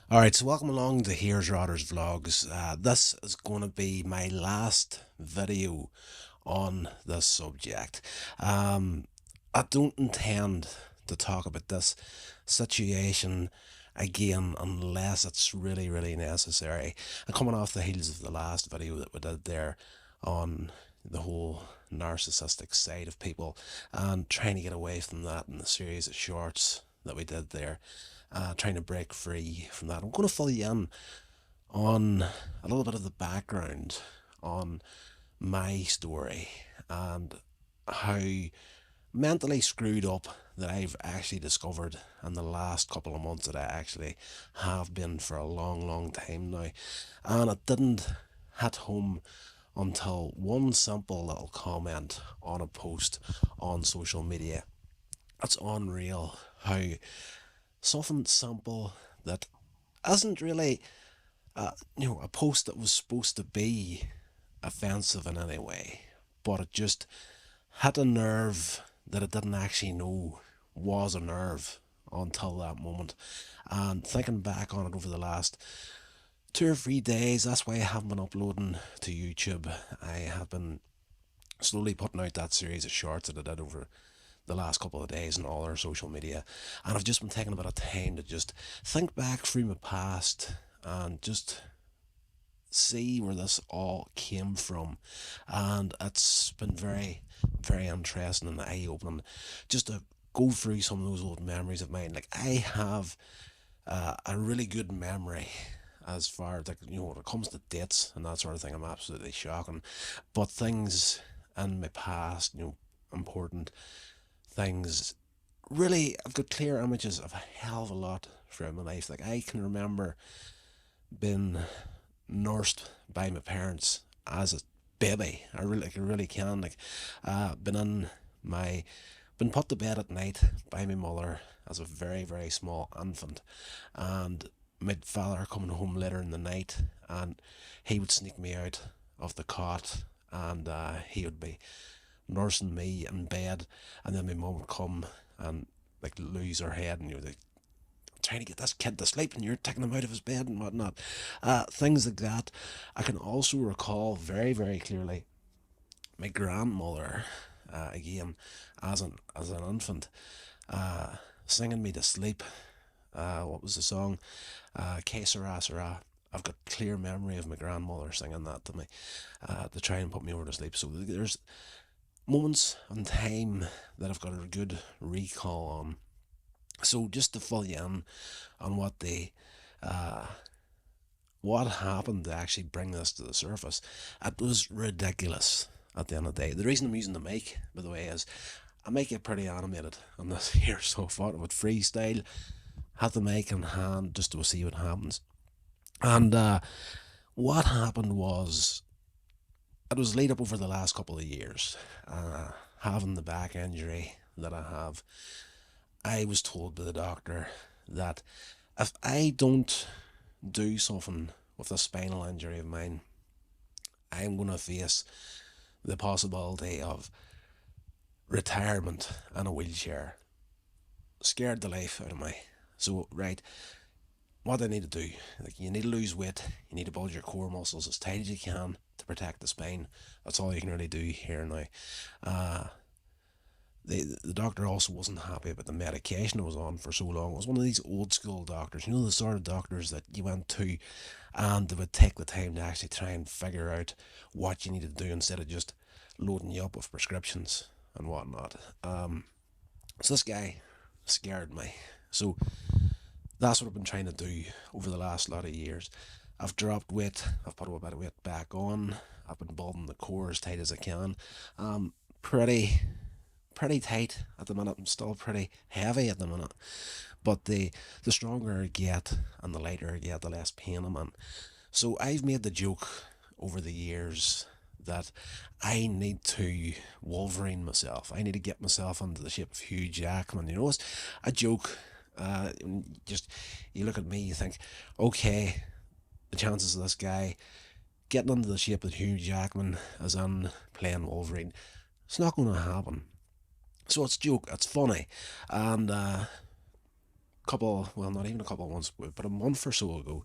Alright, so welcome along to Here's Rodder's Vlogs. This is going to be my last video on this subject. Um, I don't intend to talk about this situation again unless it's really, really necessary. And coming off the heels of the last video that we did there on the whole narcissistic side of people and trying to get away from that in the series of shorts that we did there, trying to break free from that. I'm going to fill you in on a little bit of the background on my story and how mentally screwed up that I've actually discovered in the last couple of months, that I actually have been for a long, long time now. And it didn't hit home until one simple little comment on a post on social media. It's unreal how something simple that isn't really, a post that was supposed to be offensive in any way, but it just hit a nerve that it didn't actually know was a nerve until that moment. And thinking back on it over the last 2 or 3 days, that's why I haven't been uploading to YouTube. I have been slowly putting out that series of shorts that I did over the last couple of days on all our social media. And I've just been taking a bit of time to just think back through my past and just see where this all came from. And it's been very, very interesting and eye opening just to go through some of those old memories of mine. Like, I have a really good memory as far as, like, when it comes to dates and that sort of thing. I'm absolutely shocking. But things in my past, important things, really, I've got clear images of a hell of a lot throughout my life. Like, I can remember being nursed by my parents as a baby. I really can. Like, been in my, been put to bed at night by my mother as a very, very small infant, and my father coming home later in the night, and he would sneak me out of the cot, and he would be nursing me in bed, and then my mum would come and like lose her head, and you're like trying to get this kid to sleep, and you're taking him out of his bed and whatnot. Things like that. I can also recall very, very clearly my grandmother, again, as an infant, singing me to sleep. What was the song? Que sera, sera. I've got clear memory of my grandmother singing that to me, to try and put me over to sleep. So there's moments in time that I've got a good recall on. So just to fill you in on uh, what happened to actually bring this to the surface, it was ridiculous at the end of the day. The reason I'm using the mic, by the way, is I make it pretty animated on this here, so I thought I would freestyle, had the mic in hand just to see what happens. And what happened was, it was laid up over the last couple of years, having the back injury that I have. I was told by the doctor that if I don't do something with a spinal injury of mine, I'm going to face the possibility of retirement in a wheelchair. Scared the life out of me. So, right, what I need to do, like, you need to lose weight, you need to build your core muscles as tight as you can to protect the spine. That's all you can really do here now. Uh, the doctor also wasn't happy about the medication I was on for so long. It was one of these old school doctors, the sort of doctors that you went to and they would take the time to actually try and figure out what you needed to do instead of just loading you up with prescriptions and whatnot. So this guy scared me. So that's what I've been trying to do over the last lot of years. I've dropped weight, I've put a bit of weight back on, I've been building the core as tight as I can. Pretty tight at the minute. I'm still pretty heavy at the minute. But the stronger I get and the lighter I get, the less pain I'm in. So I've made the joke over the years that I need to Wolverine myself. I need to get myself into the shape of Hugh Jackman. It's a joke. Just, you look at me, you think, okay, the chances of this guy getting into the shape of Hugh Jackman as in playing Wolverine, it's not going to happen. So it's a joke, it's funny, and couple, well, not even a couple of months, but a month or so ago,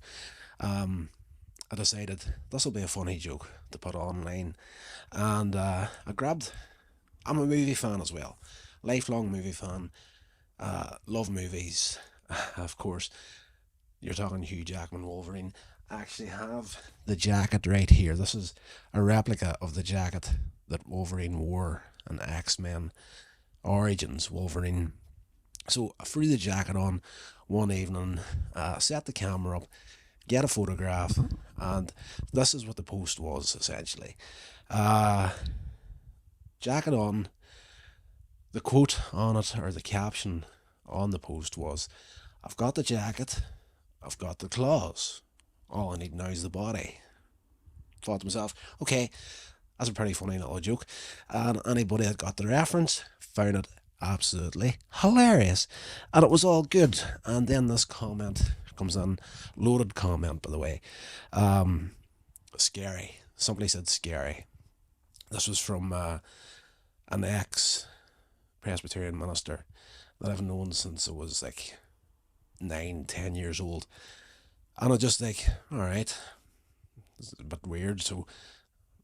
I decided this will be a funny joke to put online, and I grabbed. I'm a movie fan as well, lifelong movie fan. Love movies, of course. You're talking Hugh Jackman Wolverine. I actually have the jacket right here. This is a replica of the jacket that Wolverine wore in X Men Origins Wolverine. So I threw the jacket on one evening, set the camera up, get a photograph, and this is what the post was essentially. Uh, Jacket on. The quote on it, or the caption on the post was, "I've got the jacket, I've got the claws. All I need now is the body." Thought to myself, okay, that's a pretty funny little joke. And anybody that got the reference found it absolutely hilarious. And it was all good. And then this comment comes in, loaded comment, by the way. Scary. Somebody said scary. This was from an ex Presbyterian minister that I've known since I was like 9, 10 years old. And I just like, alright, this is a bit weird, so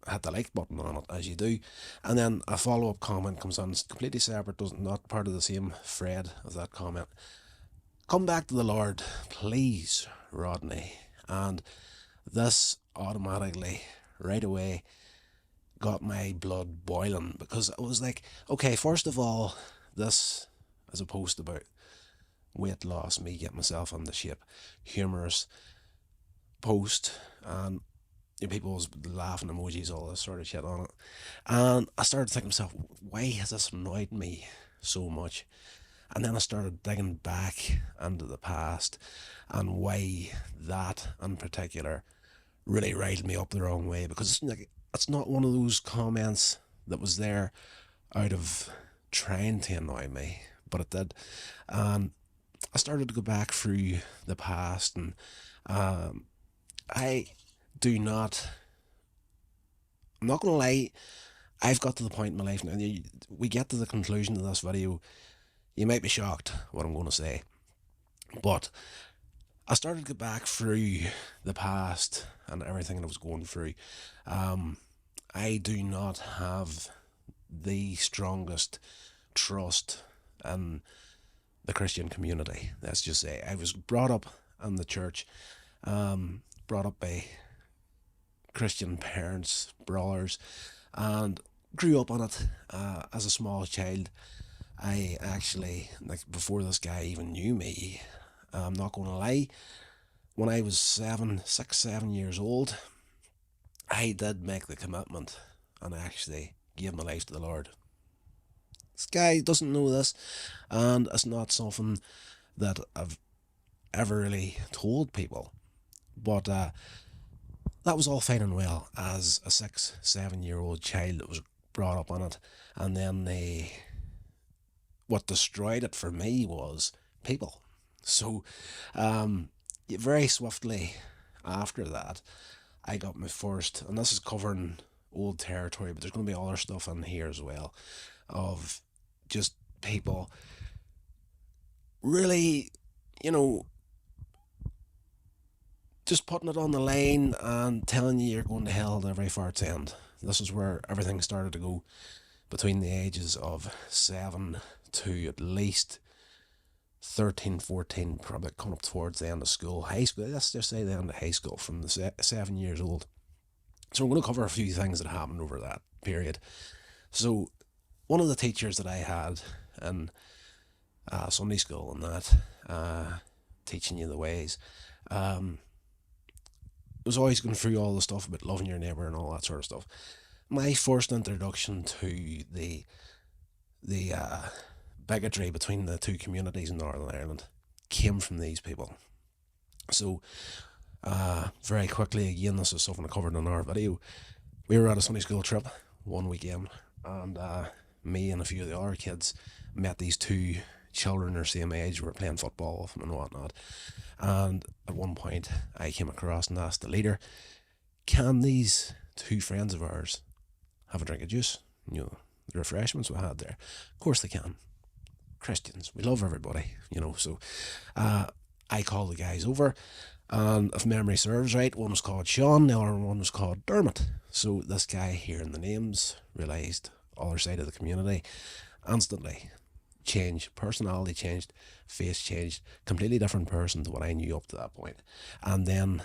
I had the like button on it, as you do. And then a follow up comment comes on, it's completely separate, not part of the same thread as that comment. "Come back to the Lord, please, Rodney." And this automatically, right away, got my blood boiling, because it was like, okay, first of all, this is a post about weight loss, me getting myself into shape, humorous post, and people's laughing emojis, all this sort of shit on it. And I started thinking to myself, why has this annoyed me so much? And then I started digging back into the past and why that in particular really riled me up the wrong way, because it's like, it's not one of those comments that was there out of trying to annoy me, but it did. And I started to go back through the past, and I do not, I'm not going to lie, I've got to the point in my life now, we get to the conclusion of this video, you might be shocked what I'm going to say, but I started to go back through the past and everything that I was going through. I do not have the strongest trust in the Christian community. Let's just say I was brought up in the church, brought up by Christian parents, brothers, and grew up on it. As a small child, I actually, like, before this guy even knew me, I'm not going to lie, when I was 7 years old, I did make the commitment and I actually gave my life to the Lord. This guy doesn't know this, and it's not something that I've ever really told people. But that was all fine and well as a 6, 7 year old child that was brought up on it. And then what destroyed it for me was people. So very swiftly after that, I got my first, and this is covering old territory, but there's going to be other stuff in here as well, of just people really, just putting it on the line and telling you you're going to hell at every fart's end. This is where everything started to go between the ages of 7 to at least 13, 14, probably coming up towards the end of school, high school. Let's just say the end of high school, from the 7 years old. So I'm going to cover a few things that happened over that period. So one of the teachers that I had in Sunday school and that, teaching you the ways, was always going through all the stuff about loving your neighbour and all that sort of stuff. My first introduction to the bigotry between the two communities in Northern Ireland came from these people. So very quickly, again, this is something I covered in our video. We were at a Sunday school trip one weekend, and me and a few of the other kids met these two children their same age. We were playing football with them and whatnot. And at one point, I came across and asked the leader, "Can these two friends of ours have a drink of juice? The refreshments we had there?" Of course they can. Christians. We love everybody, So I called the guys over, and if memory serves right, one was called Sean, the other one was called Dermot. So this guy, hearing the names, realised other side of the community instantly. Changed, personality changed, face changed, completely different person to what I knew up to that point. And then,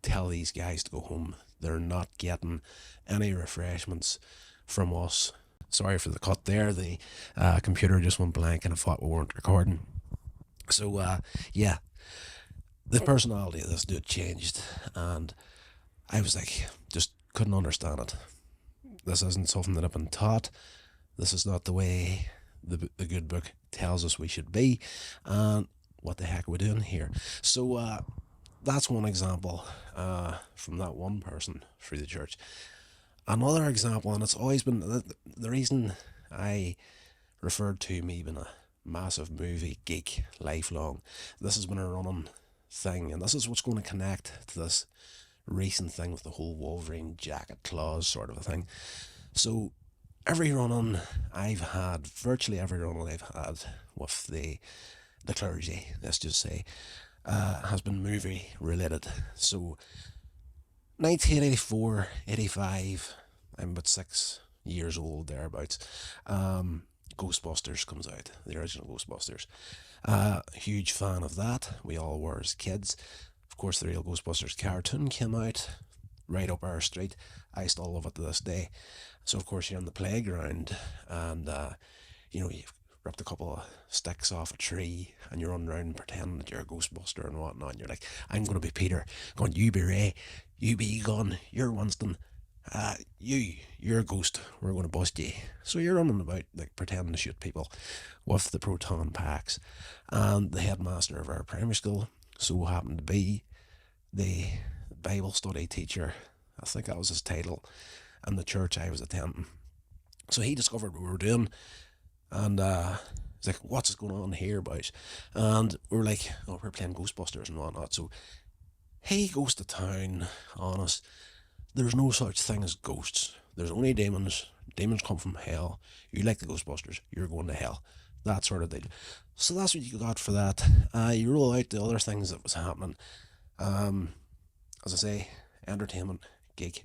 tell these guys to go home. They're not getting any refreshments from us. Sorry for the cut there. The computer just went blank and I thought we weren't recording. So, yeah, the personality of this dude changed, and I was like, just couldn't understand it. This isn't something that I've been taught. This is not the way the good book tells us we should be, and what the heck are we doing here? So that's one example from that one person through the church. Another example, and it's always been the reason I referred to me being a massive movie geek lifelong. This has been a running thing, and this is what's going to connect to this recent thing with the whole Wolverine jacket clause sort of a thing. So every run-on I've had, virtually every run-on I've had with the clergy, let's just say, has been movie related. So 1984, 85, I'm about 6 years old thereabouts. Ghostbusters comes out, the original Ghostbusters. Huge fan of that. We all were as kids. Of course, the real Ghostbusters cartoon came out right up our street. I still love it to this day. So of course you're in the playground, and you've ripped a couple of sticks off a tree, and you're running around pretending that you're a Ghostbuster and whatnot. And you're like, I'm going to be Peter. Going, you be Ray. You be Egon. You're Winston. You're a ghost. We're going to bust you. So you're running about like pretending to shoot people with the proton packs. And the headmaster of our primary school so happened to be the Bible study teacher. I think that was his title, in the church I was attending. So he discovered what we were doing, and he's like, what's going on here, boys? And we were like, oh, we're playing Ghostbusters and whatnot. So he goes to town on us. There's no such thing as ghosts. There's only demons. Demons come from hell. You like the Ghostbusters, you're going to hell. That sort of thing. So that's what you got for that. You roll out the other things that was happening. As I say, entertainment, geek,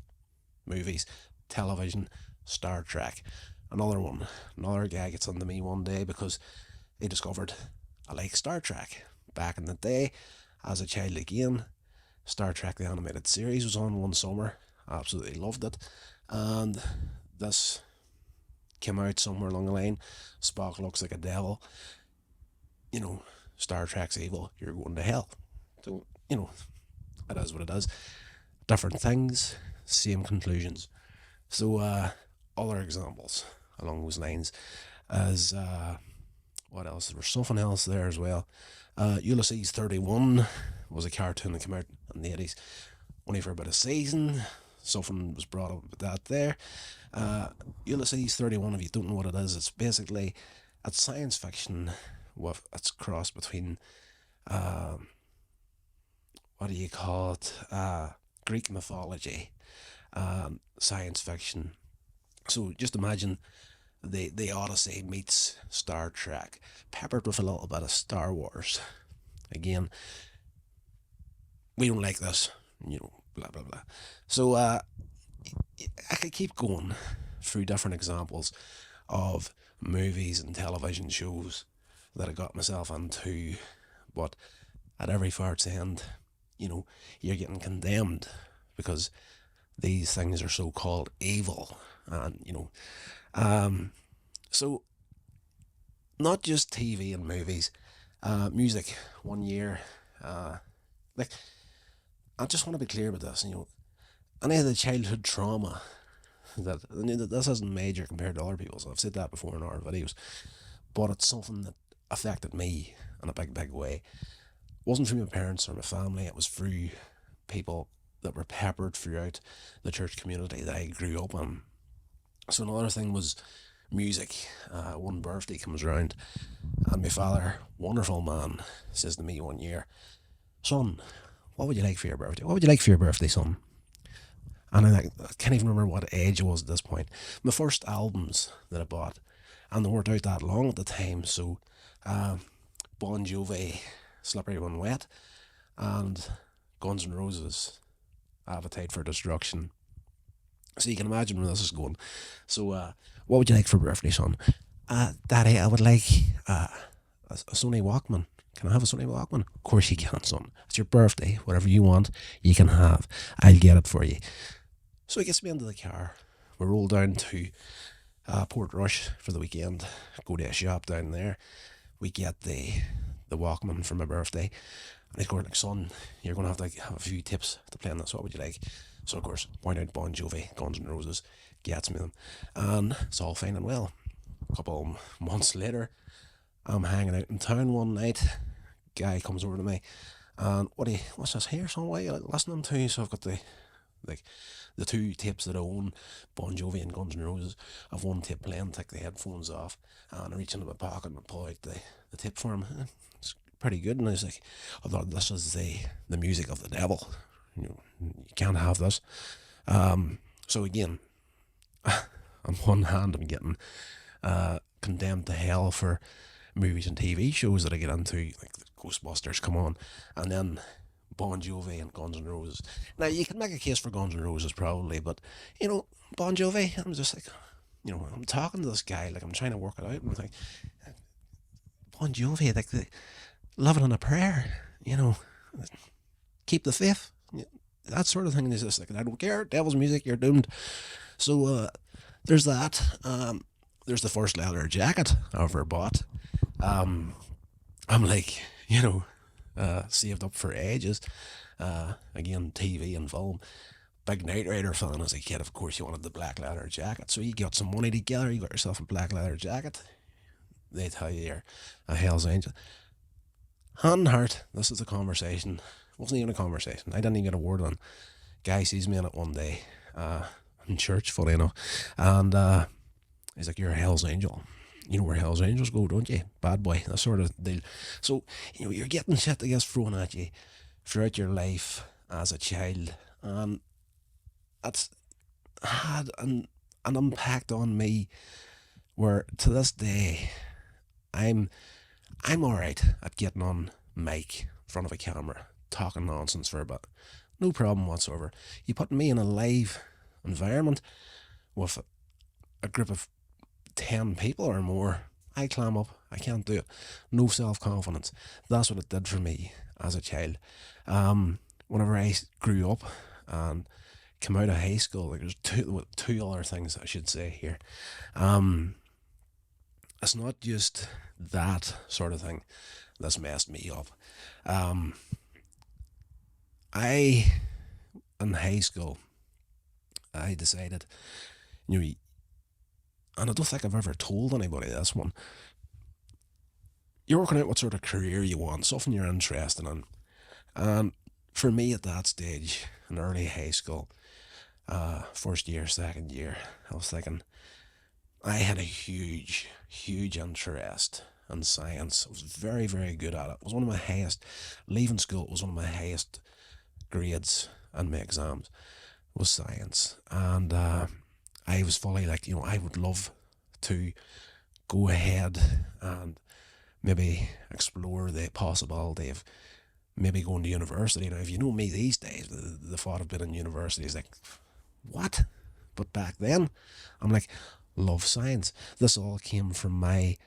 movies, television, Star Trek. Another guy gets onto me one day because he discovered I like Star Trek. Back in the day, as a child again, Star Trek the animated series was on one summer. I absolutely loved it. And this came out somewhere along the line. Spock looks like a devil. Star Trek's evil. You're going to hell. So, it is what it is. Different things, same conclusions. So, other examples along those lines as what else? There was something else there as well. Ulysses 31 was a cartoon that came out in the 80s, only for about a season. Something was brought up about that there. Ulysses 31, if you don't know what it is, it's basically it's science fiction. It's crossed between what do you call it? Greek mythology, science fiction. So just imagine the Odyssey meets Star Trek, peppered with a little bit of Star Wars. Again, we don't like this, blah blah blah. So I could keep going through different examples of movies and television shows that I got myself into, but at every fart's end, you're getting condemned because these things are so called evil, and so not just TV and movies, music. One year, like I just want to be clear about this. Any of the childhood trauma that this isn't major compared to other people's. I've said that before in our videos, but it's something that affected me in a big way. It wasn't through my parents or my family. It was through people that were peppered throughout the church community that I grew up in. So another thing was music. One birthday comes around, and my father, wonderful man, says to me one year, "Son, what would you like for your birthday? What would you like for your birthday, son?" And I can't even remember what age I was at this point. My first albums that I bought and they weren't out that long at the time. So Bon Jovi, Slippery When Wet, and Guns N' Roses, Appetite for Destruction. So you can imagine where this is going. So what would you like for birthday, son? Daddy, I would like a Sony Walkman. Can I have a Sony Walkman? Of course you can, son. It's your birthday. Whatever you want, you can have. I'll get it for you. So he gets me into the car. We roll down to Port Rush for the weekend. Go to a shop down there. We get the Walkman for my birthday. And he's going like, son, you're going to have a few tips to play on this. What would you like? So, of course, point out Bon Jovi, Guns N' Roses, gets me them. And it's all fine and well. A couple of months later, I'm hanging out in town one night. Guy comes over to me, and what's this here, son? What are you listening to? So I've got the two tapes that I own, Bon Jovi and Guns N' Roses. I've one tape playing, take the headphones off, and I reach into my pocket and I pull out the tape for him. It's pretty good, and I was like, I thought this is the music of the devil. You can't have this. So again, on one hand, I'm getting condemned to hell for movies and TV shows that I get into, like Ghostbusters, come on, and then Bon Jovi and Guns N' Roses. Now, you can make a case for Guns N' Roses probably, but, Bon Jovi, I'm just like, I'm talking to this guy, like I'm trying to work it out, and I'm like, Bon Jovi, like living on a prayer, keep the faith, that sort of thing. And he's just like, I don't care, devil's music, you're doomed. So there's that. There's the first leather jacket I ever bought. I'm like, saved up for ages. Again, TV and film. Big Knight Rider fan as a kid. Of course, you wanted the black leather jacket. So you got some money together, you got yourself a black leather jacket. They tell you you're a Hell's Angel. Hand and heart, this is a conversation. It wasn't even a conversation. I didn't even get a word on. Guy sees me in it one day, in church, funny enough. And he's like, you're a Hell's Angel. You know where Hell's Angels go, don't you? Bad boy, that sort of deal. So, you're getting shit that gets thrown at you throughout your life as a child. And that's had an impact on me where to this day, I'm alright at getting on mic in front of a camera, talking nonsense for a bit. No problem whatsoever. You put me in a live environment with a group of 10 people or more, I clam up. I can't do it. No self-confidence. That's what it did for me as a child. Whenever I grew up and came out of high school, like there's two other things I should say here. It's not just that sort of thing that's messed me up. In high school, I decided, and I don't think I've ever told anybody this one. You're working out what sort of career you want, something you're interested in. And for me at that stage, in early high school, first year, second year, I was thinking, I had a huge interest in science. I was very, very good at it. It was one of my highest, leaving school, it was one of my highest grades in my exams, was science. And I was fully like, I would love to go ahead and maybe explore the possibility of maybe going to university. Now, if you know me these days, the thought of being in university is like, what? But back then, I'm like, love science. This all came from my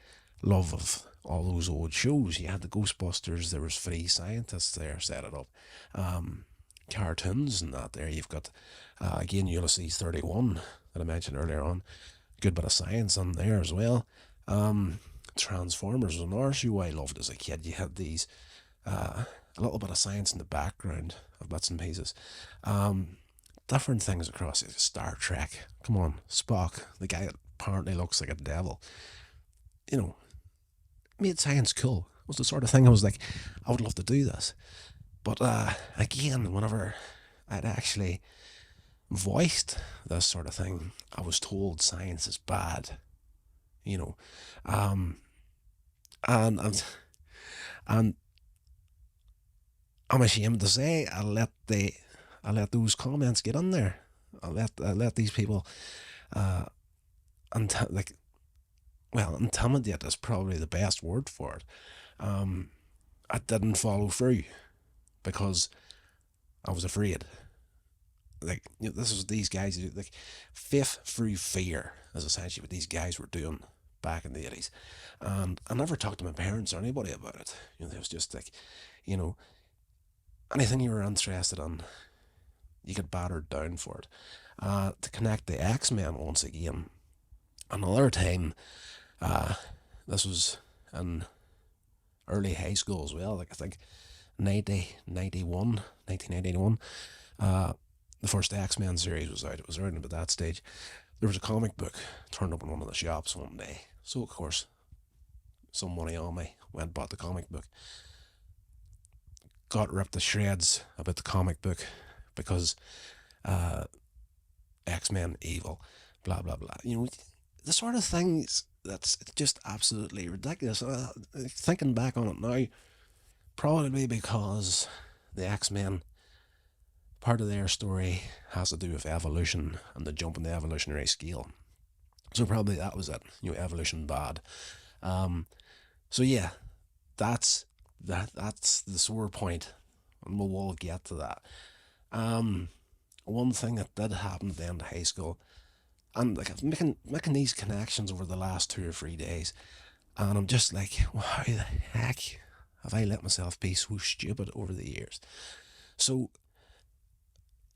love of all those old shows. You had the Ghostbusters, there was three scientists there, set it up. Cartoons and that there. You've got, again, Ulysses 31 that I mentioned earlier on. Good bit of science on there as well. Transformers was another show I loved as a kid. You had these, a little bit of science in the background of bits and pieces. Different things across it. Star Trek. Come on, Spock, the guy that apparently looks like a devil. Made science cool. It was the sort of thing I was like, I would love to do this. But again, whenever I'd actually voiced this sort of thing, I was told science is bad. And I'm ashamed to say I let those comments get in there. I let these people well, intimidate is probably the best word for it. I didn't follow through because I was afraid. Like, this is what these guys do. Like, faith through fear is essentially what these guys were doing back in the 80s. And I never talked to my parents or anybody about it. It was just like, you know, anything you were interested in, you get battered down for it. To connect the X-Men once again, another time, uh, this was in early high school as well, like I think 1981. The first X-Men series was out. It was around about that stage. There was a comic book turned up in one of the shops one day. So, of course, some money on me, went and bought the comic book. Got ripped to shreds about the comic book because uh, X-Men evil, blah, blah, blah. The sort of things that's just absolutely ridiculous. Thinking back on it now, probably because the X-Men, part of their story has to do with evolution and the jump in the evolutionary scale. So probably that was it. Evolution bad. So yeah, that's the sore point, and we'll all get to that. One thing that did happen at the end of high school, and like I'm making these connections over the last 2 or 3 days, and I'm just like, how the heck have I let myself be so stupid over the years? So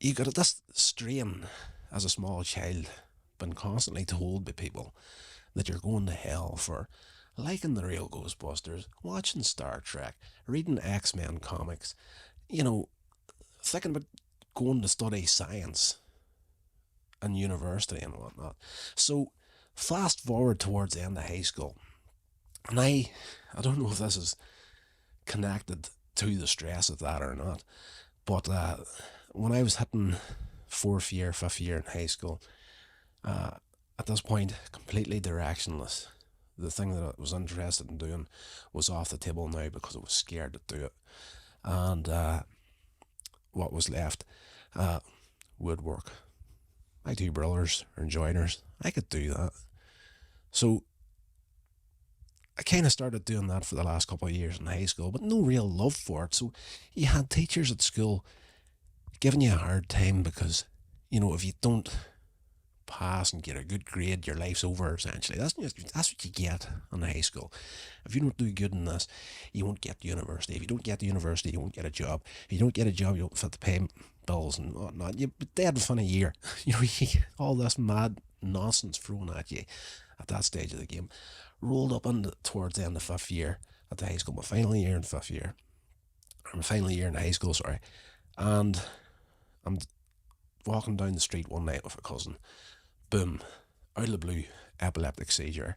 you got this strain as a small child, been constantly told by people that you're going to hell for liking the real Ghostbusters, watching Star Trek, reading X-Men comics, thinking about going to study science and university and whatnot. So fast forward towards the end of high school, and I don't know if this is connected to the stress of that or not, but when I was hitting 4th year, 5th year in high school, at this point, completely directionless. The thing that I was interested in doing was off the table now because I was scared to do it. And what was left? Woodwork. My 2 brothers are joiners. I could do that. So I kind of started doing that for the last couple of years in high school, but no real love for it. So you had teachers at school giving you a hard time because, if you don't pass and get a good grade, your life's over, essentially. That's what you get in high school. If you don't do good in this, you won't get to university. If you don't get to university, you won't get a job. If you don't get a job, you won't fit to pay bills and whatnot. You're dead within a year. All this mad nonsense thrown at you at that stage of the game. Rolled up towards the end of 5th year at the high school, my final year in 5th year. Or my final year in high school, sorry. And I'm walking down the street one night with a cousin. Boom, out of the blue, epileptic seizure,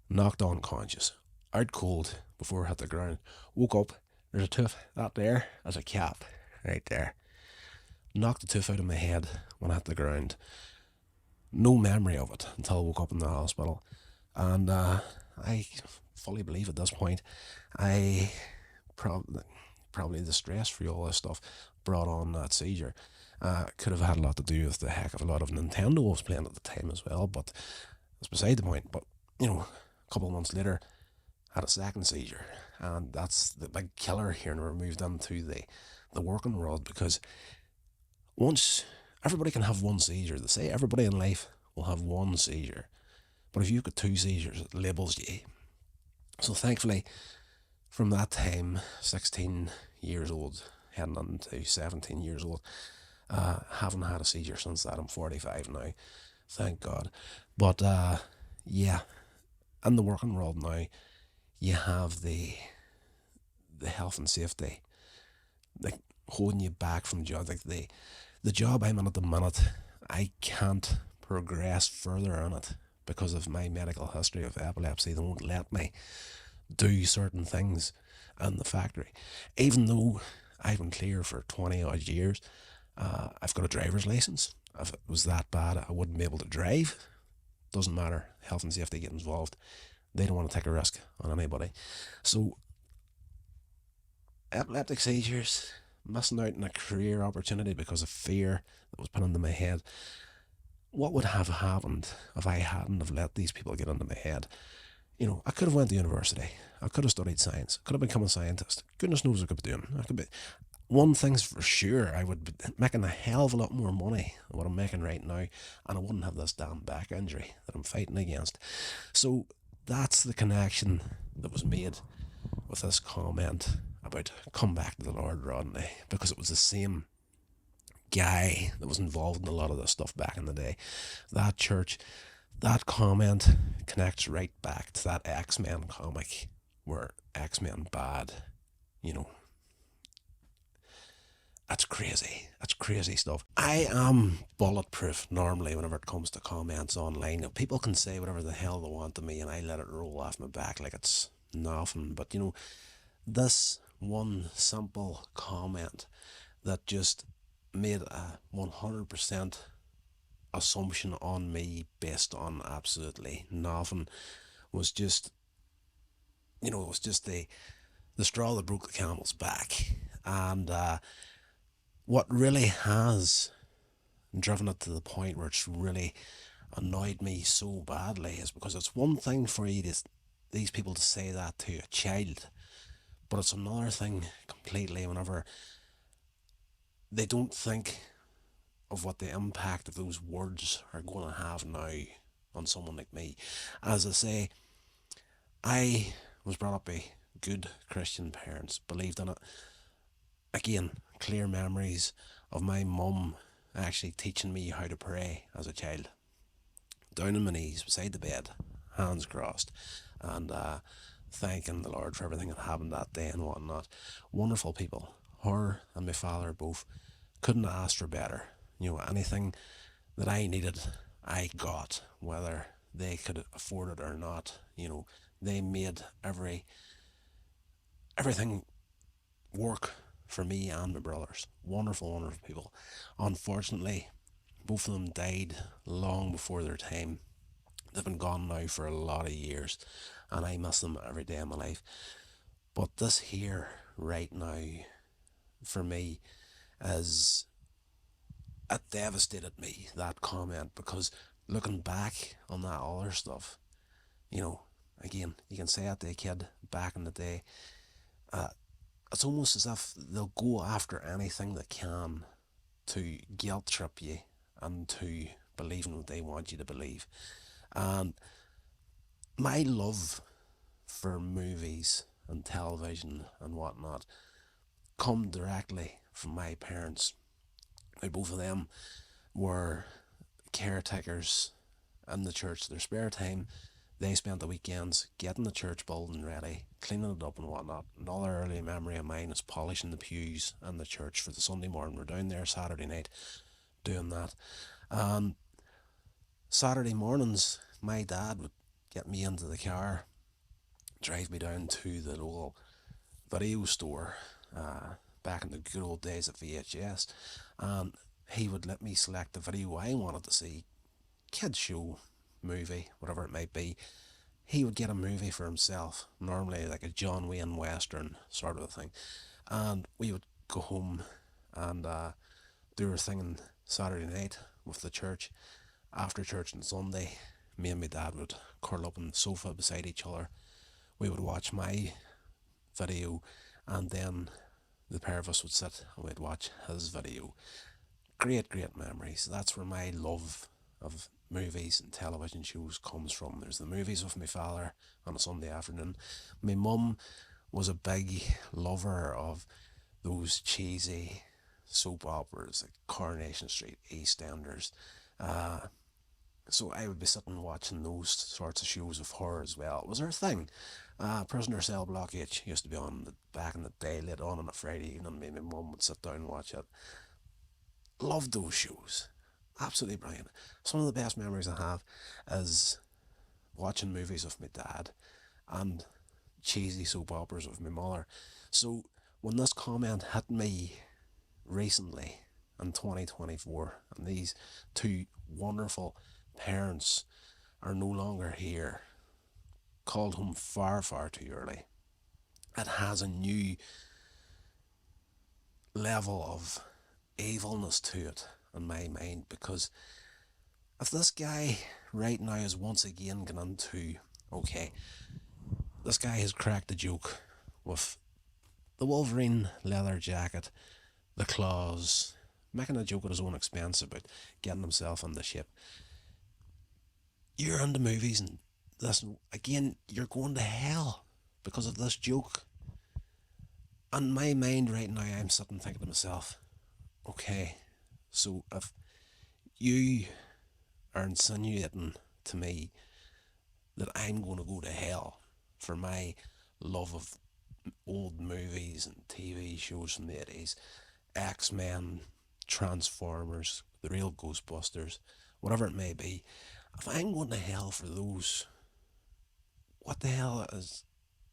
knocked unconscious, out cold before I hit the ground. Woke up, there's a tooth, that there is a cap, right there. Knocked the tooth out of my head when I hit the ground. No memory of it until I woke up in the hospital. And I fully believe at this point, I probably the stress for all this stuff brought on that seizure. Could have had a lot to do with the heck of a lot of Nintendo I was playing at the time as well, but that's beside the point. But, a couple of months later, had a second seizure, and that's the big killer here, and we're moved into the working world, because once everybody can have one seizure, they say everybody in life will have one seizure, but if you've got 2 seizures, it labels you. So thankfully, from that time, 16 years old, heading on to 17 years old, haven't had a seizure since that. I'm 45 now, thank God. But yeah, in the working world now, you have the health and safety, like holding you back from jobs. Like the job I'm in at the minute, I can't progress further in it because of my medical history of epilepsy. They won't let me do certain things in the factory, even though I've been clear for 20 odd years. I've got a driver's license. If it was that bad, I wouldn't be able to drive. Doesn't matter. Health and safety get involved. They don't want to take a risk on anybody. So, epileptic seizures, missing out on a career opportunity because of fear that was put into my head. What would have happened if I hadn't have let these people get into my head? I could have went to university. I could have studied science. Could have become a scientist. Goodness knows what I could be doing. I could be. One thing's for sure, I would be making a hell of a lot more money than what I'm making right now, and I wouldn't have this damn back injury that I'm fighting against. So that's the connection that was made with this comment about come back to the Lord, Rodney, because it was the same guy that was involved in a lot of this stuff back in the day. That church, that comment connects right back to that X-Men comic where X-Men bad, you know. That's crazy. That's crazy stuff. I am bulletproof normally whenever it comes to comments online. People can say whatever the hell they want to me and I let it roll off my back like it's nothing. But this one simple comment that just made a 100% assumption on me based on absolutely nothing was just, it was just the straw that broke the camel's back. And what really has driven it to the point where it's really annoyed me so badly is because it's one thing for these people to say that to a child, but it's another thing completely whenever they don't think of what the impact of those words are going to have now on someone like me. As I say, I was brought up by good Christian parents, believed in it. Again, clear memories of my mum actually teaching me how to pray as a child. Down on my knees beside the bed, hands crossed, and thanking the Lord for everything that happened that day and whatnot. Wonderful people. Her and my father both couldn't have asked for better. Anything that I needed, I got, whether they could afford it or not. They made everything work for me and my brothers. Wonderful, wonderful people. Unfortunately, both of them died long before their time. They've been gone now for a lot of years, and I miss them every day of my life. But this here, right now, for me, is it devastated me, that comment, because looking back on that other stuff, again, you can say it to a kid back in the day, it's almost as if they'll go after anything they can to guilt trip you and to believe in what they want you to believe. And my love for movies and television and whatnot come directly from my parents. Both of them were caretakers in the church. Their spare time, they spent the weekends getting the church building ready, cleaning it up and whatnot. Another early memory of mine is polishing the pews in the church for the Sunday morning. We're down there Saturday night doing that. Saturday mornings, my dad would get me into the car, drive me down to the local video store, back in the good old days of VHS, and he would let me select the video I wanted to see, kids show, movie, whatever it might be. He would get a movie for himself, normally like a John Wayne Western sort of a thing, and we would go home and do our thing on Saturday night with the church. After church on Sunday, me and my dad would curl up on the sofa beside each other. We would watch my video, and then the pair of us would sit and we'd watch his video. Great, great memories. That's where my love of movies and television shows comes from. There's the movies with my father on a Sunday afternoon. My mum was a big lover of those cheesy soap operas like Coronation Street, EastEnders. So I would be sitting watching those sorts of shows with her as well. It was her thing. Prisoner Cell Block H used to be on back in the day, late on a Friday evening. Me and my mum would sit down and watch it. Loved those shows. Absolutely brilliant. Some of the best memories I have is watching movies with my dad and cheesy soap operas with my mother. So when this comment hit me recently in 2024, and these two wonderful parents are no longer here, called home far, far too early, it has a new level of evilness to it in my mind, because if this guy right now is once again going into Okay, this guy has cracked a joke with the Wolverine leather jacket, the claws, making a joke at his own expense about getting himself in the ship. You're into movies, and listen, again, you're going to hell because of this joke. On my mind right now, I'm sitting thinking to myself, okay, so if you are insinuating to me that I'm going to go to hell for my love of old movies and TV shows from the 80s, X-Men, Transformers, the real Ghostbusters, whatever it may be, if I'm going to hell for those, what the hell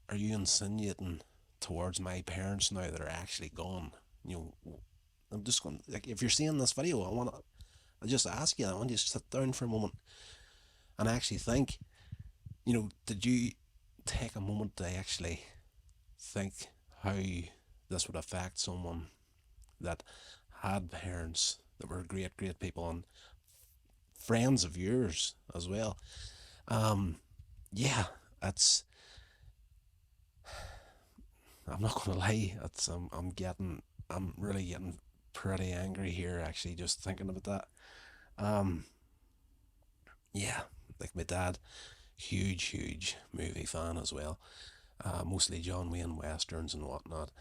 are you insinuating towards my parents now that are actually gone? You know, I'm just going, like, if you're seeing this video, I just ask you, I want you to sit down for a moment and actually think, did you take a moment to actually think how this would affect someone that had parents that were great, great people and friends of yours as well? Yeah, it's. I'm not gonna lie. It's. I'm getting. I'm really getting pretty angry here. Actually, just thinking about that. Um. Yeah, like my dad, huge, huge movie fan as well. Mostly John Wayne westerns and whatnot.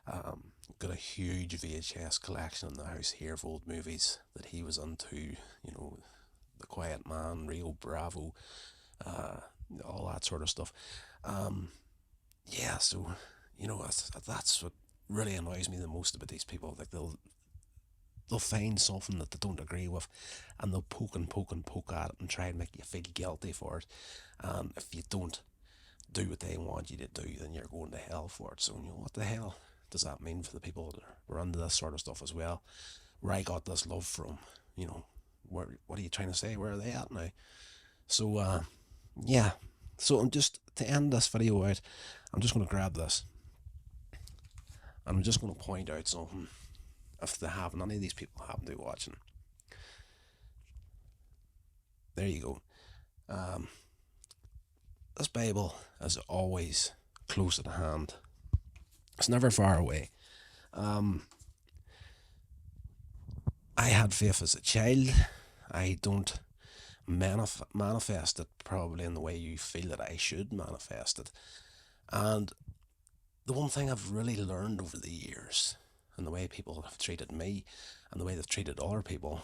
Got a huge VHS collection in the house here of old movies that he was into. The Quiet Man, Rio Bravo, uh, all that sort of stuff. Um, yeah, so that's what really annoys me the most about these people. Like they'll find something that they don't agree with, and they'll poke and poke and poke at it and try and make you feel guilty for it. And if you don't do what they want you to do, then you're going to hell for it. So what the hell does that mean for the people that were into this sort of stuff as well? Where I got this love from, what are you trying to say? Where are they at now? So yeah. So I'm just to end this video out. I'm just going to grab this, and I'm just going to point out something. If they haven't, any of these people happen to be watching, there you go. Um, this Bible is always close at hand. It's never far away. Um, I had faith as a child. I don't manifest it probably in the way you feel that I should manifest it. And the one thing I've really learned over the years, and the way people have treated me, and the way they've treated other people,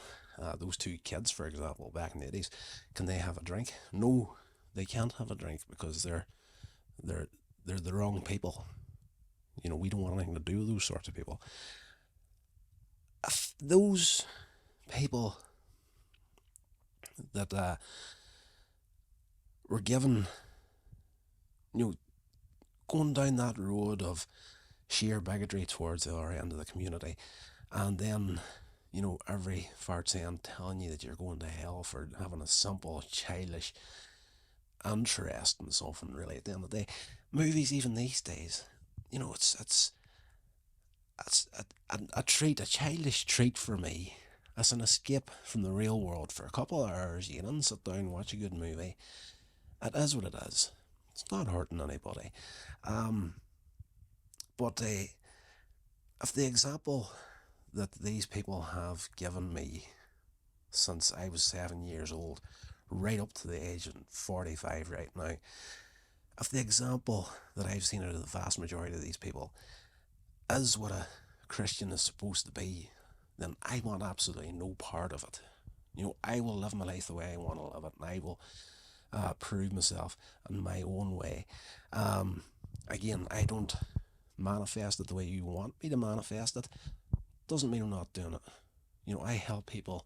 those two kids, for example, back in the 80s, can they have a drink? No, they can't have a drink because they're they're the wrong people. We don't want anything to do with those sorts of people. If those people that were given, you know, going down that road of sheer bigotry towards the other end of the community, and then, every fart saying telling you that you're going to hell for having a simple, childish interest in something, really, at the end of the day. Movies, even these days, it's a treat, a childish treat for me. It's an escape from the real world for a couple of hours. You can sit down and watch a good movie. It is what it is. It's not hurting anybody. Um, but if the example that these people have given me since I was 7 years old, right up to the age of 45 right now, if the example that I've seen out of the vast majority of these people is what a Christian is supposed to be, then I want absolutely no part of it. I will live my life the way I want to live it, and I will prove myself in my own way. Again, I don't manifest it the way you want me to manifest it. Doesn't mean I'm not doing it. I help people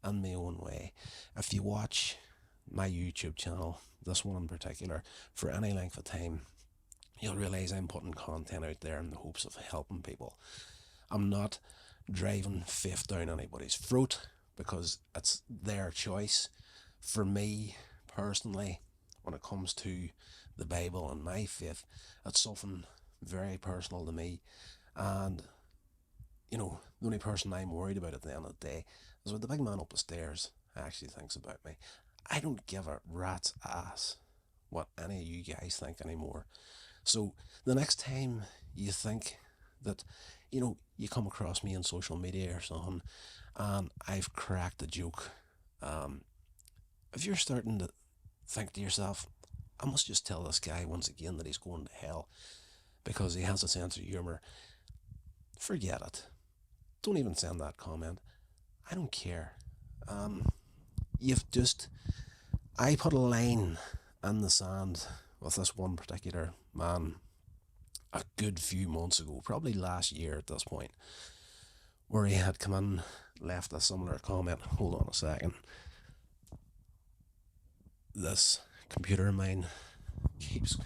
in my own way. If you watch my YouTube channel, this one in particular, for any length of time, you'll realise I'm putting content out there in the hopes of helping people. I'm not driving faith down anybody's throat because it's their choice. For me, personally, when it comes to the Bible and my faith, it's something very personal to me. And, the only person I'm worried about at the end of the day is what the big man up the stairs actually thinks about me. I don't give a rat's ass what any of you guys think anymore. So the next time you think that, you come across me on social media or something, and I've cracked a joke, um, if you're starting to think to yourself, I must just tell this guy once again that he's going to hell because he has a sense of humour, forget it. Don't even send that comment. I don't care. Um, you've just. I put a line in the sand with this one particular man a good few months ago, probably last year at this point, where he had come in, left a similar comment. Hold on a second. This computer of mine keeps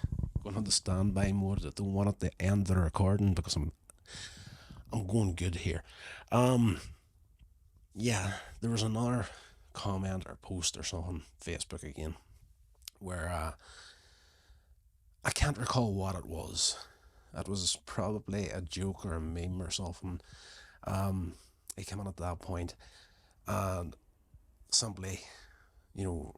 going on the standby mode. I don't want it to end the recording because I'm going good here. Yeah, there was another comment or post or something, Facebook again, where I can't recall what it was. It was probably a joke or a meme or something. He came in at that point and simply, you know,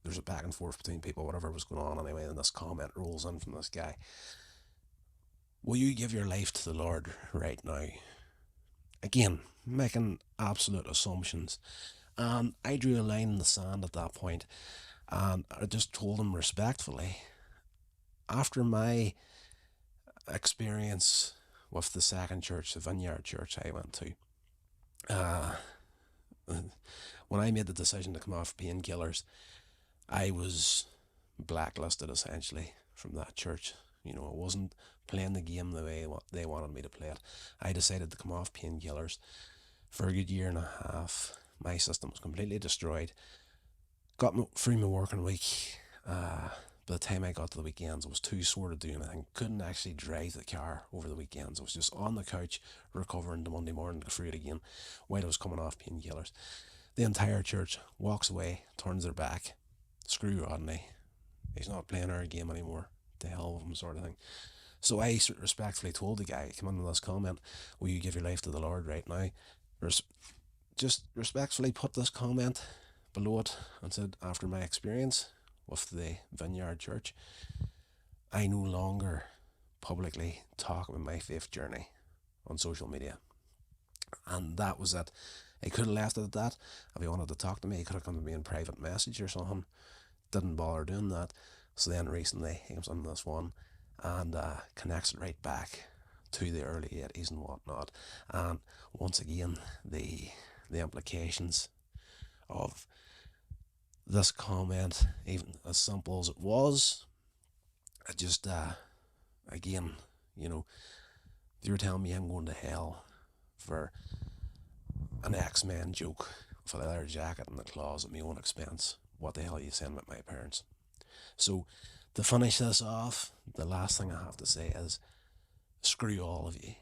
there's a back and forth between people, whatever was going on anyway, and this comment rolls in from this guy. Will you give your life to the Lord right now? Again, making absolute assumptions. And I drew a line in the sand at that point, and I just told him respectfully, after my experience with the second church, the Vineyard Church I went to, uh, when I made the decision to come off painkillers, I was blacklisted essentially from that church. I wasn't playing the game the way they wanted me to play it. I decided to come off painkillers for a good year and a half. My system was completely destroyed. Got me through my working week. By the time I got to the weekends, I was too sore to do anything. Couldn't actually drive the car over the weekends. I was just on the couch recovering the Monday morning to go through it again while I was coming off painkillers. The entire church walks away, turns their back. Screw Rodney. He's not playing our game anymore. To hell with him, sort of thing. So I respectfully told the guy, come on with this comment, will you give your life to the Lord right now? Just respectfully put this comment below it and said, after my experience with the Vineyard Church, I no longer publicly talk about my faith journey on social media. And that was it. He could have left it at that. If he wanted to talk to me, he could have come to me in private message or something. Didn't bother doing that. So then recently he comes on this one and connects it right back to the early 80s and whatnot. And once again, the implications of this comment, even as simple as it was, I just, again, if you were telling me I'm going to hell for an X-Men joke with a leather jacket and the claws at my own expense, what the hell are you saying about my parents? So, to finish this off, the last thing I have to say is, screw all of you.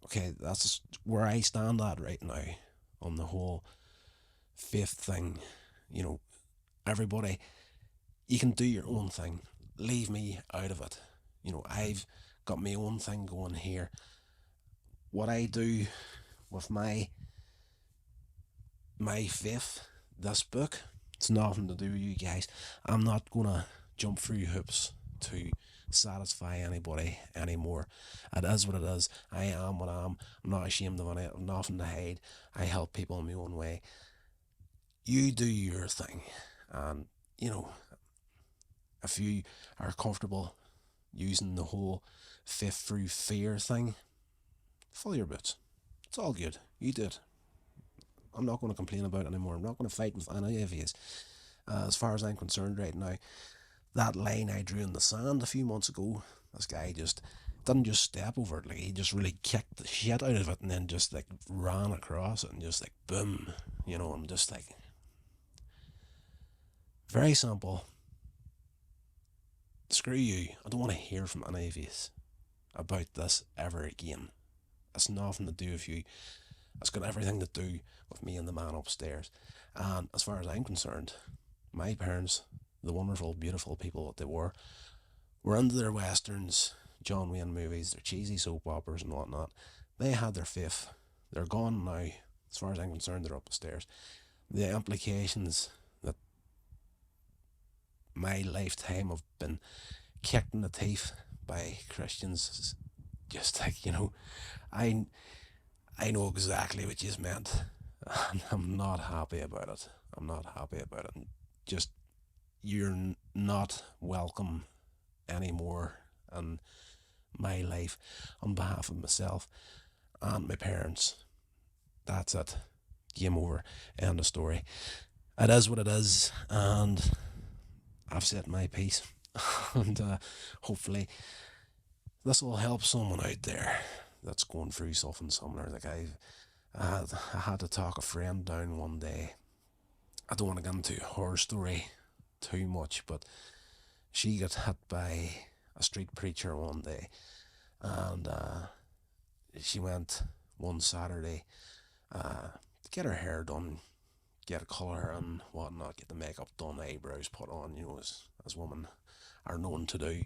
Okay, that's where I stand at right now on the whole faith thing. Everybody, you can do your own thing. Leave me out of it. I've got my own thing going here. What I do with my faith, this book, it's nothing to do with you guys. I'm not gonna jump through hoops to satisfy anybody anymore. It is what it is. I am what I am. I'm not ashamed of it. I've nothing to hide. I help people in my own way. You do your thing. And, if you are comfortable using the whole faith through fear thing, follow your boots. It's all good. You do it. I'm not going to complain about it anymore. I'm not going to fight with any of you. As far as I'm concerned right now, that line I drew in the sand a few months ago, this guy just didn't just step over it, like he just really kicked the shit out of it and then just like ran across it and just like boom, I'm just like, very simple. Screw you. I don't want to hear from any of you about this ever again. It's nothing to do with you. It's got everything to do with me and the man upstairs. And as far as I'm concerned, my parents, the wonderful, beautiful people that they were into their westerns, John Wayne movies, their cheesy soap operas and whatnot. They had their faith. They're gone now. As far as I'm concerned, they're up the stairs. The implications that my lifetime of been kicked in the teeth by Christians. Just like, I I know exactly what you meant, and I'm not happy about it. I'm not happy about it. Just you're not welcome anymore in my life on behalf of myself and my parents. That's it. Game over. End of story. It is what it is, and I've said my piece. And hopefully this will help someone out there that's going through something similar. Like I had to talk a friend down one day. I don't want to get into her story too much, but she got hit by a street preacher one day, and she went one Saturday to get her hair done, get a colour and whatnot, get the makeup done, eyebrows put on, as women are known to do.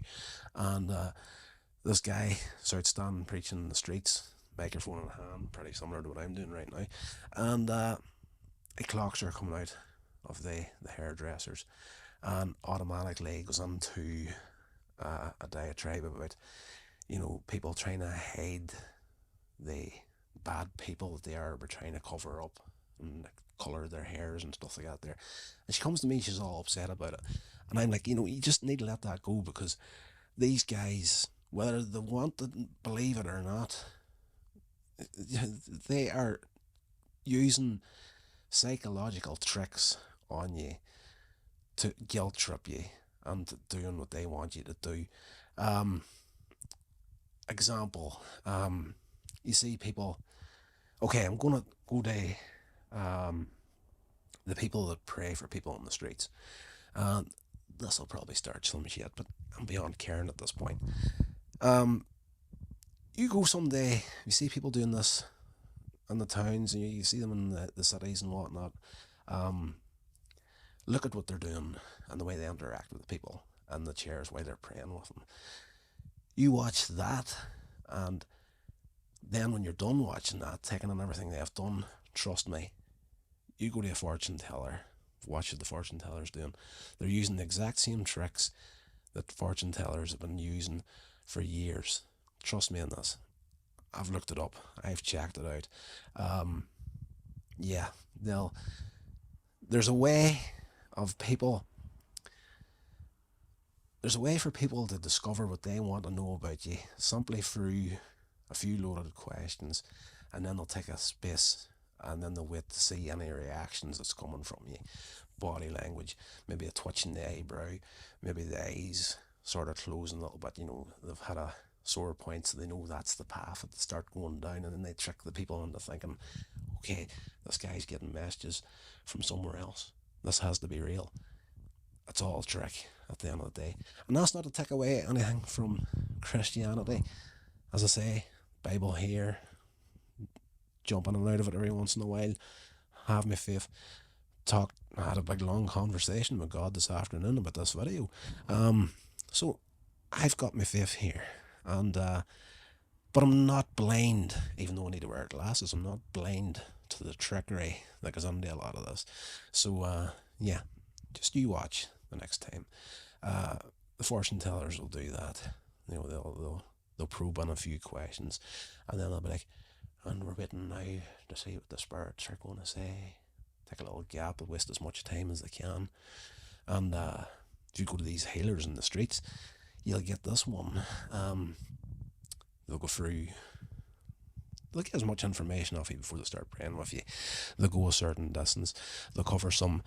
And this guy starts standing preaching in the streets, microphone in hand, pretty similar to what I'm doing right now. And he clocks her coming out of the hairdressers, and automatically goes into a diatribe about, people trying to hide the bad people that they are, but trying to cover up and colour their hairs and stuff like that there. And she comes to me, she's all upset about it. And I'm like, you just need to let that go, because these guys, whether they want to believe it or not, they are using psychological tricks on you to guilt trip you and doing what they want you to do. Example, you see people. Okay, I'm gonna go to the people that pray for people on the streets. This will probably start some shit, but I'm beyond caring at this point. You go someday, you see people doing this in the towns, and you see them in the cities and whatnot. Look at what they're doing and the way they interact with the people and the chairs while they're praying with them. You watch that, and then when you're done watching that, taking in everything they have done, trust me, you go to a fortune teller, watch what the fortune teller's doing. They're using the exact same tricks that fortune tellers have been using for years. Trust me on this. I've looked it up. I've checked it out. Yeah, there's a way of people. There's a way for people to discover what they want to know about you simply through a few loaded questions, and then they'll take a space, and then they'll wait to see any reactions that's coming from you. Body language, maybe a twitch in the eyebrow, maybe the eyes sort of closing a little bit. They've had a sore point, so they know that's the path that they start going down, and then they trick the people into thinking, okay, this guy's getting messages from somewhere else. This has to be real. It's all a trick at the end of the day. And that's not to take away anything from Christianity. As I say, Bible here, jumping in and out of it every once in a while, have my faith. I had a big long conversation with God this afternoon about this video. So I've got my faith here, and but I'm not blind, even though I need to wear glasses. I'm not blind to the trickery that goes into a lot of this. So yeah, just you watch the next time. The fortune tellers will do that. They'll probe on a few questions, and then they'll be like, and we're waiting now to see what the spirits are going to say. Take a little gap, and waste as much time as they can. And if you go to these healers in the streets, you'll get this one. They'll go through, they'll get as much information off you before they start praying with you. They'll go a certain distance. They'll cover some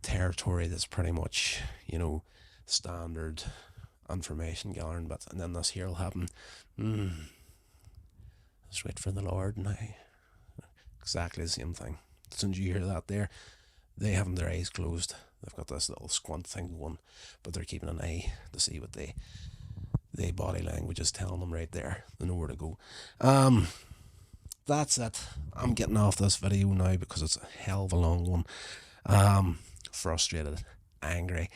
territory that's pretty much, standard information gathering, and then this here will happen. Let's wait for the Lord now. Exactly the same thing. As soon as you hear that there, they haven't their eyes closed. They've got this little squint thing going, but they're keeping an eye to see what the body language is telling them right there. They know where to go. That's it. I'm getting off this video now because it's a hell of a long one. Frustrated, angry,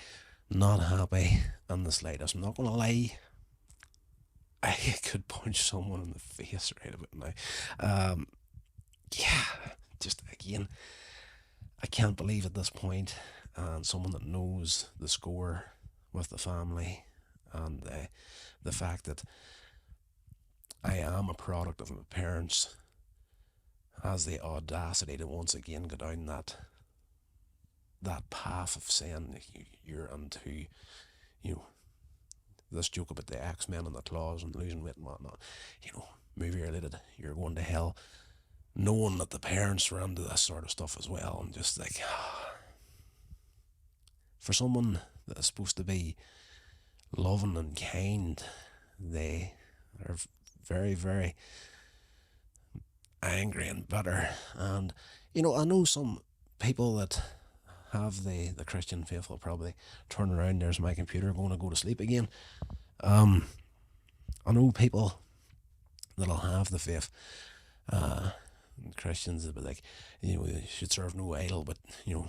not happy in the slightest. I'm not going to lie. I could punch someone in the face right about now. Yeah, just again, I can't believe at this point, and someone that knows the score with the family, and the fact that I am a product of my parents has the audacity to once again go down that path of saying you're into, you know, this joke about the X-Men and the claws and losing weight and whatnot, movie related, you're going to hell, knowing that the parents were into this sort of stuff as well, and just like, for someone that is supposed to be loving and kind, they are very, very angry and bitter. And I know some people that have the Christian faith will probably turn around, there's my computer, going to go to sleep again. I know people that'll have the faith, Christians that be like, you should serve no idol, but no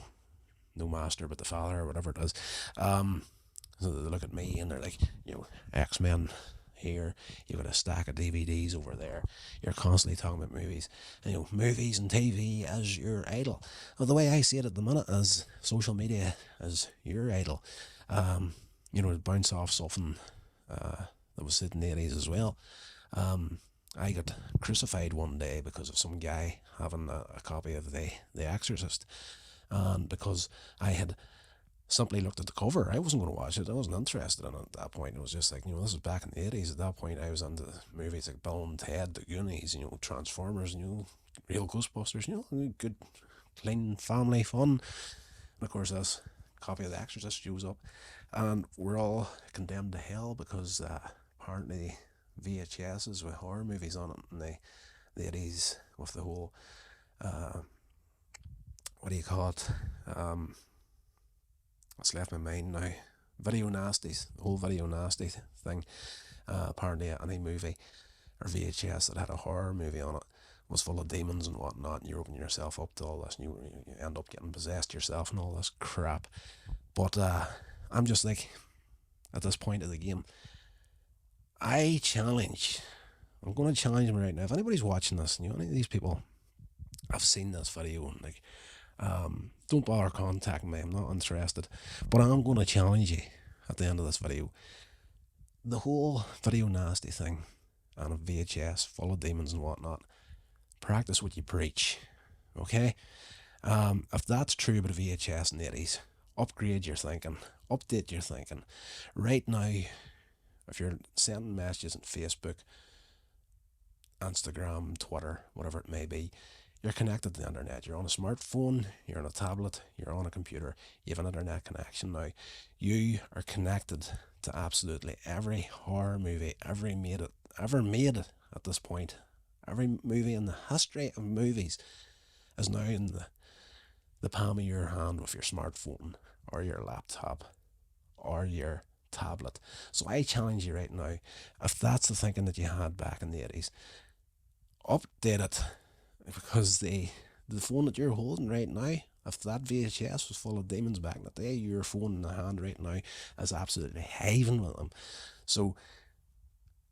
master but the Father, or whatever it is. So they look at me and they're like, X-Men here, you've got a stack of DVDs over there, you're constantly talking about movies, and movies and TV as your idol. Well, the way I see it at the minute is social media as your idol. To bounce off something that was said in the 80s as well. I got crucified one day because of some guy having a copy of The Exorcist, and because I had simply looked at the cover, I wasn't going to watch it. I wasn't interested in it at that point. It was just like, this is back in the 80s. At that point, I was into movies like Bill and Ted, The Goonies, Transformers, real Ghostbusters, good, clean family fun. And of course, this copy of The Exorcist shows up, and we're all condemned to hell because apparently VHSs with horror movies on it in the 80s, with the whole, what do you call it? It's left my mind now. Video nasties, the whole video nasty thing. Apparently, any movie or VHS that had a horror movie on it was full of demons and whatnot, and you're opening yourself up to all this, and you end up getting possessed yourself and all this crap. But I'm just like, at this point of the game, I'm going to challenge me right now. If anybody's watching this, and any of these people have seen this video, and don't bother contacting me, I'm not interested. But I'm going to challenge you at the end of this video. The whole video nasty thing, and a VHS full of demons and whatnot, practice what you preach, okay? If that's true about a VHS in the 80s, upgrade your thinking, update your thinking. Right now, if you're sending messages on Facebook, Instagram, Twitter, whatever it may be, you're connected to the internet. You're on a smartphone, you're on a tablet, you're on a computer, you have an internet connection now. You are connected to absolutely every horror movie ever made at this point. Every movie in the history of movies is now in the palm of your hand with your smartphone or your laptop or your tablet. So I challenge you right now, if that's the thinking that you had back in the 80s, update it. Because the phone that you're holding right now, if that VHS was full of demons back in the day, your phone in the hand right now is absolutely heaving with them. So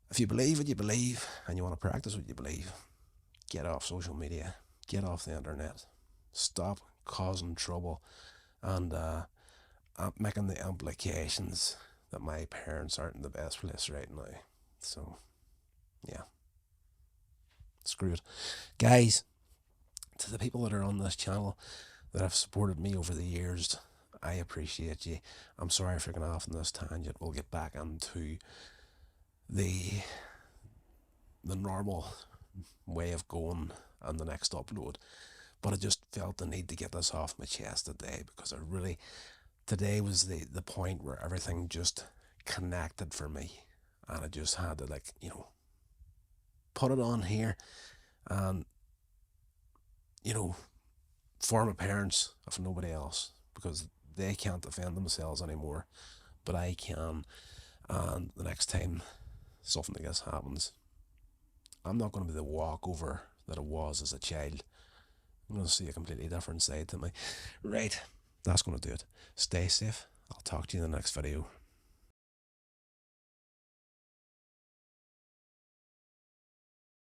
if you believe what you believe and you want to practice what you believe, get off social media, get off the internet, stop causing trouble and making the implications that my parents aren't in the best place right now. So yeah, screw it. Guys, to the people that are on this channel that have supported me over the years, I appreciate you. I'm sorry for going off on this tangent. We'll get back into the normal way of going on the next upload. But I just felt the need to get this off my chest today, because today was the point where everything just connected for me, and I just had to put it on here and for my parents, if nobody else, because they can't defend themselves anymore, but I can. And the next time something like this happens, I'm not going to be the walkover that I was as a child. I'm going to see a completely different side to me. Right, that's going to do it. Stay safe. I'll talk to you in the next video.